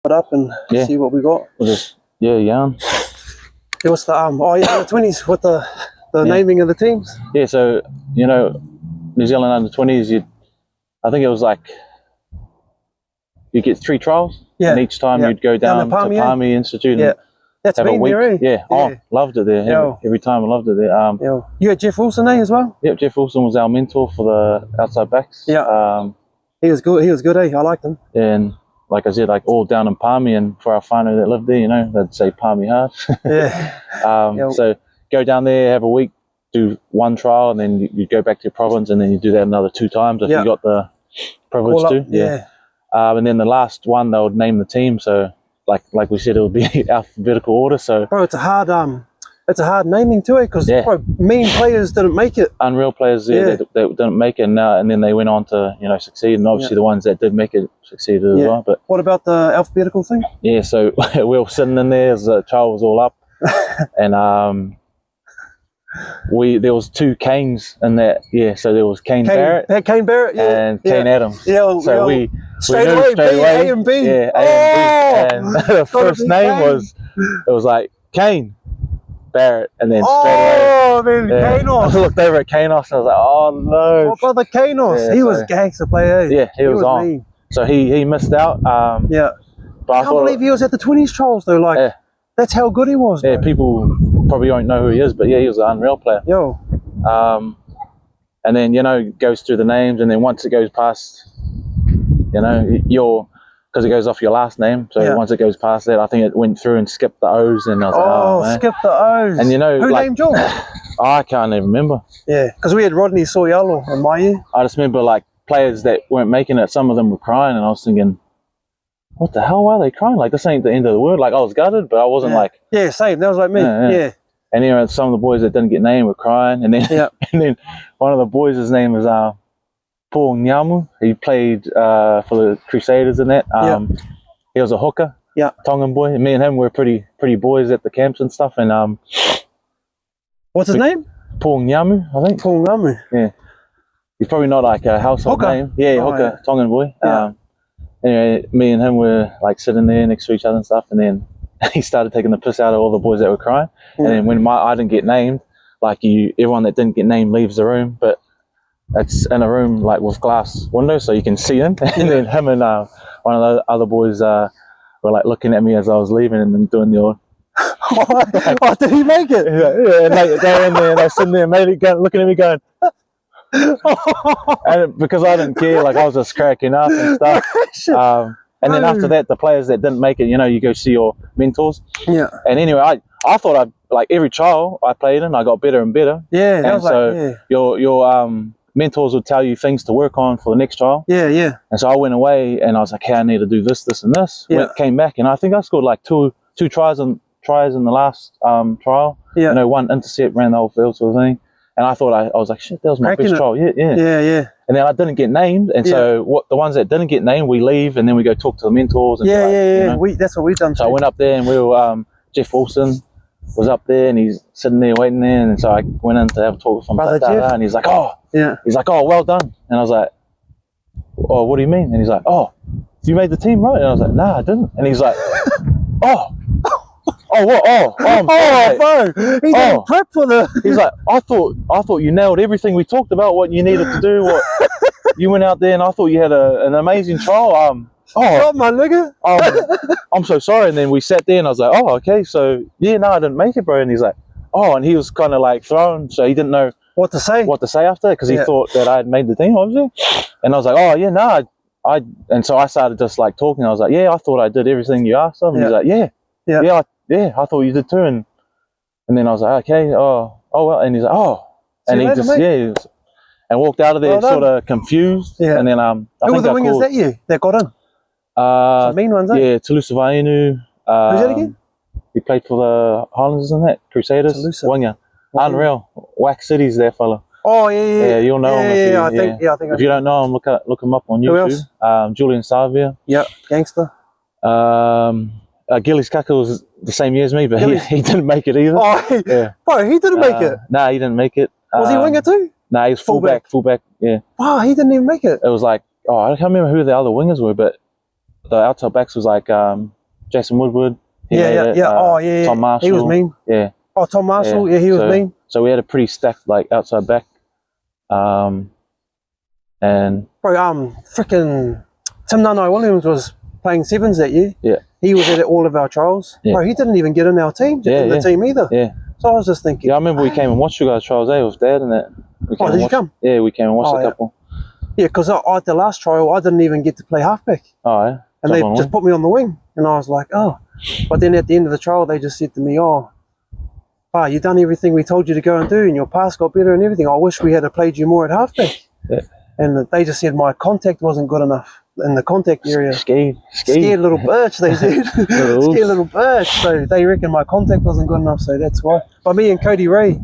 it up and see what we got. We'll just yarn. It was the the 20s with the naming of the teams. Yeah, so you know, New Zealand under 20s. I think it was like you get 3 trials, and each time you'd go down to Palmy Institute. And that's have a week. There, eh? Yeah. Oh, loved it there. Every time I loved it there. You had Jeff Wilson as well? Yep, Jeff Wilson was our mentor for the outside backs. Yeah. He was good. He was good, eh? I liked him. And like I said, like all down in Palmy, and for our whānau that lived there, you know, they'd say Palmy hard. So go down there, have a week, do 1 trial, and then you go back to your province, and then you do that another 2 times if you got the privilege to. And then the last one, they would name the team. So like we said, it would be alphabetical order. So bro, it's a hard naming too, because mean players didn't make it. Unreal players that didn't make it, and then they went on to succeed, and obviously the ones that did make it succeeded as well. But what about the alphabetical thing? Yeah, so we were sitting in there as the trial was all up, and there was 2 Kanes in that. Yeah, so there was Kane Barrett, and Kane Adams. So we knew straight away A and B. Yeah, A and B, and the first name was like Kane Barrett, and then straight away. Kanos. I looked over at Kanos and I was like, oh no. What brother Kanos? He was gangster player. Yeah, he was on. Mean. So he missed out. But I can't believe he was at the 20s trials though. Like that's how good he was. Yeah, bro. People probably don't know who he is, but yeah, he was an unreal player. And then goes through the names, and then once it goes past, because it goes off your last name. So once it goes past that, I think it went through and skipped the O's, and I was like, skip the O's. And who named yours? I can't even remember. Yeah, because we had Rodney Soyalo in my year. I just remember like players that weren't making it. Some of them were crying, and I was thinking, what the hell? Why are they crying? Like, this ain't the end of the world. Like, I was gutted, but I wasn't like... Yeah, same. That was like me. Yeah. And some of the boys that didn't get named were crying, and then and then one of the boys, his name was Paul Nyamu. He played for the Crusaders and that. He was a hooker. Yeah. Tongan boy. And me and him were pretty boys at the camps and stuff. And what's his name? Paul Nyamu, I think. Paul Nyamu. Yeah. He's probably not like a household name. Yeah, hooker, Tongan boy. Anyway, me and him were like sitting there next to each other and stuff, and then he started taking the piss out of all the boys that were crying. And then when I didn't get named, like everyone that didn't get named leaves the room, but it's in a room like with glass windows so you can see in. And then him and one of the other boys were like looking at me as I was leaving, and then doing the old did he make it? Yeah, and they're in there and they're sitting there looking at me going and because I didn't care, like I was just cracking up and stuff. And then after that, the players that didn't make it, you go see your mentors. Yeah. And anyway, I thought like every trial I played in, I got better and better. Yeah. And so your mentors would tell you things to work on for the next trial. Yeah, yeah. And so I went away and I was like, hey, I need to do this, this, and this. Came back, and I think I scored like two tries in the last trial. Yeah. 1 intercept, ran the whole field sort of thing. And I thought I was like, shit, that was my best trial. Yeah. And then I didn't get named, and so the ones that didn't get named, we leave, and then we go talk to the mentors. And that's what we've done. So I went up there, and we were Jeff Wilson was up there, and he's sitting there waiting there, and so I went in to have a talk with him. And he's like, oh, well done. And I was like, oh, what do you mean? And he's like, oh, you made the team, right? And I was like, nah, I didn't. And he's like, oh. Oh, what? Oh, I'm sorry, bro. He didn't prep for the... He's like, I thought you nailed everything we talked about, what you needed to do. What you went out there, and I thought you had an amazing trial. Stop, my nigga. I'm so sorry. And then we sat there, and I was like, oh, okay. So, I didn't make it, bro. And he's like, oh, and he was kind of like thrown, so he didn't know what to say after, because he thought that I had made the team, obviously. And I was like, oh, yeah, no, and so I started just like talking. I was like, yeah, I thought I did everything you asked of. And he's like, yeah, I thought you did too. And then I was like, okay, oh well. And he's like, oh, and he just and walked out of there sort of confused. Yeah. And then who were the wingers that got in? Some mean ones, yeah, Talusa Vainu. Who's that again? He played for the Highlanders and that Crusaders. Talusa. Winger, unreal. Wax City's there, fella. Oh yeah. Yeah, you'll know him. I think. If you don't know him, look him up on YouTube. Who else? Julian Savia. Yeah, gangster. Gillies Kaka was the same year as me, but he didn't make it either. Bro, he didn't make it. Nah, he didn't make it. Was he winger too? Nah, he was fullback. Yeah. Wow, he didn't even make it. It was like, I can't remember who the other wingers were, but the outside backs was like Jason Woodward. Tom Marshall. He was mean. Yeah. Oh, Tom Marshall. Yeah, he was mean. So we had a pretty stacked like outside back. And freaking Tim Nano Williams was playing sevens that year. Yeah. He was at all of our trials. Yeah. Bro, he didn't even get in our team, the team either. Yeah. So I was just thinking. Yeah, I remember we came and watched you guys trials, with Dad and that. Did you come? Yeah, we came and watched a couple. Yeah, because at the last trial, I didn't even get to play halfback. Oh, yeah. And they just put me on the wing. And I was like, oh. But then at the end of the trial, they just said to me, you've done everything we told you to go and do, and your pass got better and everything. I wish we had played you more at halfback. Yeah. And they just said my contact wasn't good enough in the contact area. Scared little bitch, they said. Scared little bitch. So they reckon my contact wasn't good enough, so that's why. But me and Cody Ray,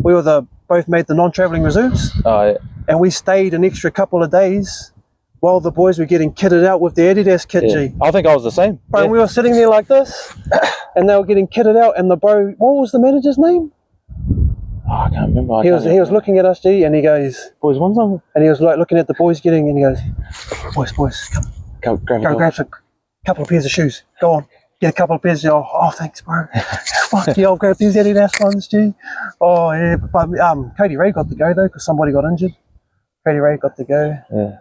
we were both made the non-travelling reserves. Oh, yeah. And we stayed an extra couple of days while the boys were getting kitted out with the Adidas kit, G. I think I was the same. Bro, we were sitting there like this, and they were getting kitted out, and what was the manager's name? Oh, I can't remember. He was looking at us, G, and he goes, boys, one time. And he was like looking at the boys getting, and he goes, boys, come, grab a couple of pairs of shoes. Go on, get a couple of pairs. Oh, thanks, bro. Fuck yeah, I'll grab these Adidas ones, G. Oh yeah, but Cody Ray got to go though because somebody got injured. Cody Ray got to go. Yeah.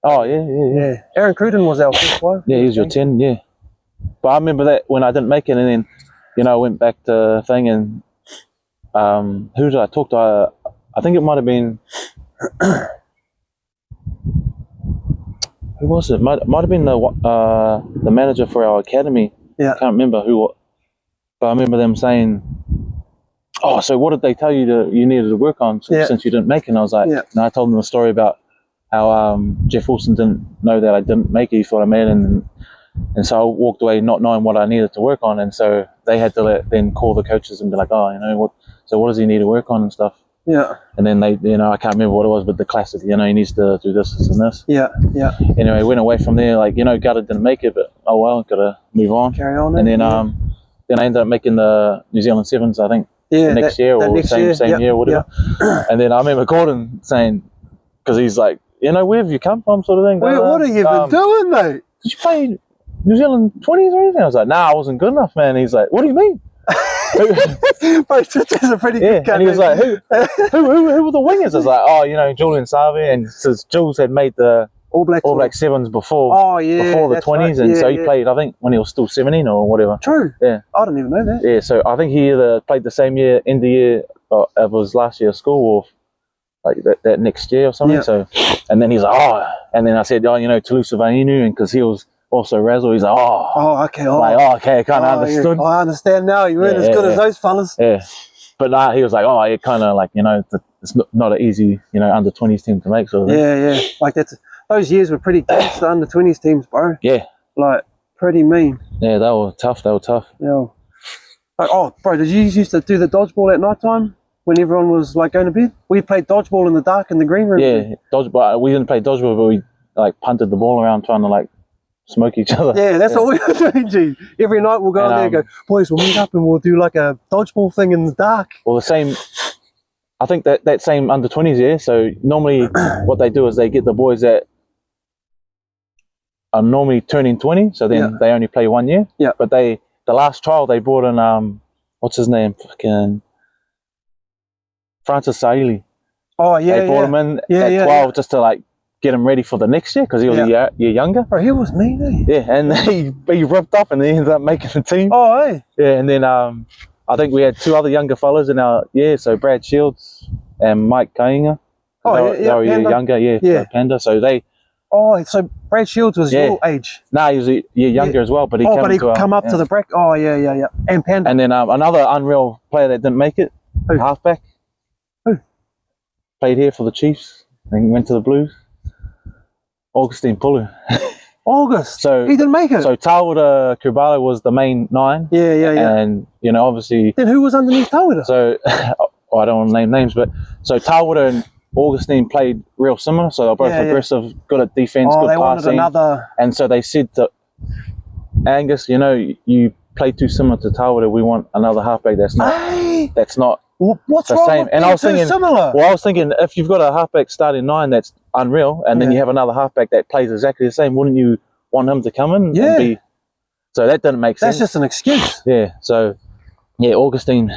Oh yeah. Aaron Cruden was our first one. Yeah, he was your 10. Yeah. But I remember that when I didn't make it, and then, I went back to thing and. Who did I talk to? I think it might have been. Who was it? Might have been the manager for our academy. Yeah. I can't remember who. But I remember them saying, "Oh, so what did they tell you you needed to work on since you didn't make it?" And I was like, and I told them a story about how Jeff Wilson didn't know that I didn't make it. He thought I made it, and so I walked away not knowing what I needed to work on, and so they had to then call the coaches and be like, what does he need to work on and stuff? Yeah. And then they, I can't remember what it was, but the classic, he needs to do this and this. Yeah. Anyway, went away from there, Gutta didn't make it, but oh well, gotta move on. Carry on. And then I ended up making the New Zealand Sevens, I think, next year or same year or whatever. Yeah. And then I remember Gordon saying, because he's like, where have you come from, sort of thing. What have you been doing, mate? Did you play New Zealand 20s or anything? I was like, nah, I wasn't good enough, man. He's like, what do you mean? That's a pretty good and he was like, who were the wingers? I was like, Julian Sarve, and since Jules had made the All Black Sevens before the 20s, and so he played, I think, when he was still 17 or whatever. True. Yeah. I didn't even know that. Yeah, so I think he either played the same year, end of the year, or it was last year of school, or like that next year or something. Yeah. So, and then he's like, and then I said, Toulouse Vainu, and because he was also Razzle, he's like, okay. Okay, I kind of understood. I understand now. You weren't as good as those fellas. Yeah. But he was like, it kind of it's not an easy, under 20s team to make, sort of thing. Yeah. Like those years were pretty tough, the under 20s teams, bro. Yeah. Like, pretty mean. Yeah, they were tough. Yeah. Like, bro, did you used to do the dodgeball at night time when everyone was like going to bed? We played dodgeball in the dark in the green room. Yeah, dodgeball. We didn't play dodgeball, but we punted the ball around trying to smoke each other. Yeah, that's what we were doing, G. Every night we'll go in there and go, boys, we'll meet up and we'll do like a dodgeball thing in the dark. Well, the same, I think that same under 20s, yeah. So normally what they do is they get the boys that are normally turning 20, so then they only play 1 year. Yeah. But the last trial they brought in, what's his name? Fucking Francis Saili. Oh, yeah. They brought him in at 12 just to get him ready for the next year because he was a year younger. Bro, he was mean, eh? Yeah, and he ripped up and he ended up making the team. Oh, hey. Yeah, and then I think we had two other younger fellas in our so Brad Shields and Mike Kainga. They were a year younger, Panda. So they. Oh, so Brad Shields was your age? No, he was a year younger as well, but he come up to the break. Oh, yeah. And Panda. And then another unreal player that didn't make it, halfback. Who? Played here for the Chiefs and went to the Blues. Augustine Pulu. August. So he didn't make it. So Tawada Kubala was the main 9. Yeah. And obviously. Then who was underneath Tawada? So I don't want to name names, but so Tawada and Augustine played real similar. So they're both aggressive, good at defense, good they passing. Wanted another. And so they said to Angus, you play too similar to Tawada. We want another halfback that's not. What's the wrong same. with and I was thinking, similar? Well, I was thinking if you've got a halfback starting 9 that's unreal, and then you have another halfback that plays exactly the same, wouldn't you want him to come in Yeah. and be. So that didn't make sense. That's just an excuse. Yeah. So yeah, Augustine.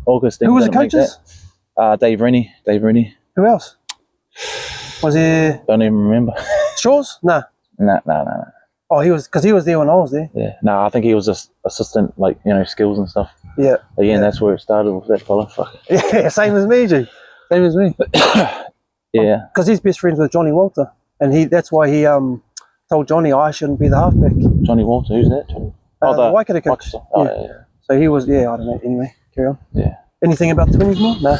Who was the didn't make coaches? that. Dave Rennie. Who else? Was there Don't even remember. Shaw's? Nah. No. Oh, he was there when I was there. Yeah. No, I think he was just assistant, like, you know, skills and stuff. Yeah. Again, that's where it started with that fella. Fuck. Yeah, same as me, G. Same as me. Yeah. Because he's best friends with Johnny Walter, and that's why he told Johnny I shouldn't be the halfback. Johnny Walter, who's that? Johnny? The Waikato coach. Oh, Yeah. yeah. So he was, I don't know. Anyway, carry on. Yeah. Anything about the 20s more? No.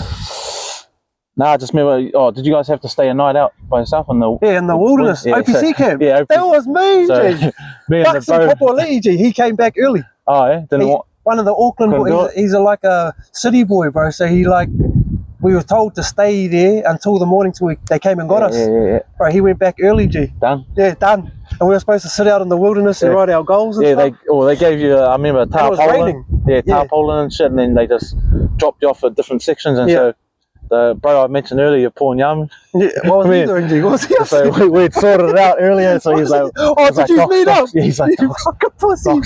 Nah, I just remember. Oh, did you guys have to stay a night out by yourself in the? Yeah, in the wilderness, yeah, OPC so, camp. Yeah, that was me, so, G. me and the bro. Papali'i, G. He came back early. Oh yeah, didn't want. One of the Auckland boys. He's like a city boy, bro. So we were told to stay there until the morning till they came and got us. Yeah. Bro, he went back early, G. Done. Yeah, done. And we were supposed to sit out in the wilderness and write our goals and stuff. They gave you. I remember tarpaulin. Yeah, tarpaulin and shit, and then they just dropped you off at different sections, and so. The bro I mentioned earlier, Paul Nyam. Yeah, what was he doing, G? What was he So we'd sorted it out earlier, so he's like, did you meet up? Yeah, he's like, you fucking pussy.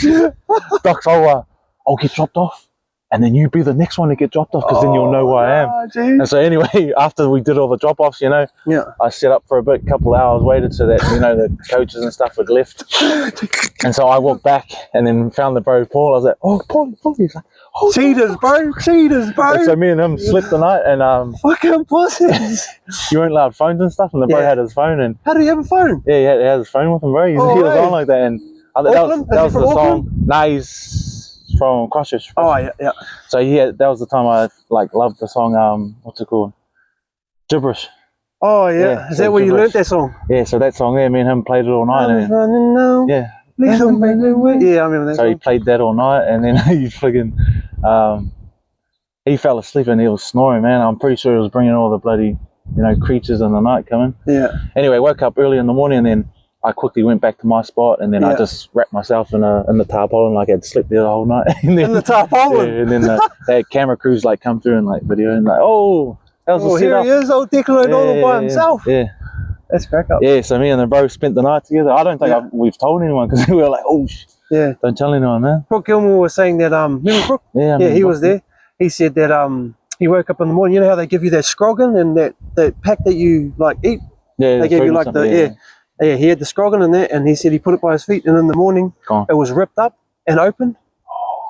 Docs, I'll get dropped off, and then you be the next one to get dropped off, because then you'll know where I am. Gee. And so anyway, after we did all the drop-offs, you know, I set up for a bit, couple of hours, waited so that, you know, the coaches and stuff had left. And so I walked back and then found the bro Paul. I was like, oh, Paul. He's like, oh, cheaters, bro. And so me and him slept the night, and fucking pussies. You weren't allowed phones and stuff, and the bro had his phone. And how do you have a phone? Yeah, he had his phone with him, bro. He was on like that, and that was the song. Nah, he's from Christchurch. Oh yeah. So that was the time I loved the song. What's it called? Gibberish. Oh yeah. Is that where you learnt that song? Yeah. So that song there, me and him played it all night. I was running now. Yeah. Please don't make me wait. Yeah, I remember that. So he played that all night, and then he fell asleep and he was snoring, man. I'm pretty sure he was bringing all the bloody, you know, creatures in the night coming. Yeah. Anyway, woke up early in the morning, and then I quickly went back to my spot, and then I just wrapped myself in the tarpaulin like I'd slept there the whole night. And then, in the tarpaulin? Yeah, and then they had camera crews come through and video, and oh, that was the here setup. he is, old Declan O'Donnell by himself. Yeah. That's crack up. Yeah, so me and the bro spent the night together. I don't think we've told anyone, because we were like, oh, don't tell anyone, man. Brooke Gilmore was saying that, remember Brooke? Yeah, he was there. He said that he woke up in the morning. You know how they give you that scroggin and that pack that you eat? Yeah, they give you he had the scroggin in there, and he said he put it by his feet, and in the morning it was ripped up and open,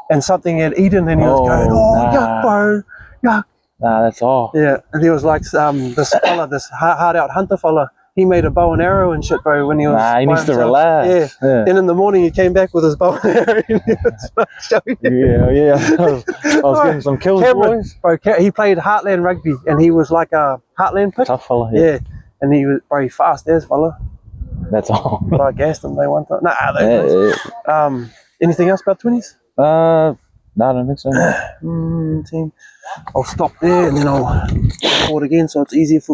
and something had eaten, and he was going, yuck, bro, yuck. Nah, that's all. Yeah, and he was like, this fella, this hard out hunter fella, he made a bow and arrow and shit, bro, when he was he needs to relax. Yeah. And in the morning he came back with his bow and arrow and he was showing I was getting some kills, boys. Bro, he played Heartland rugby, and he was like a Heartland pick. Tough fella, yeah. And he was very fast as fella. That's all. But I gassed him, they one time. Anything else about 20s? No, I don't think so. Team. I'll stop there, and then I'll record again so it's easier for me.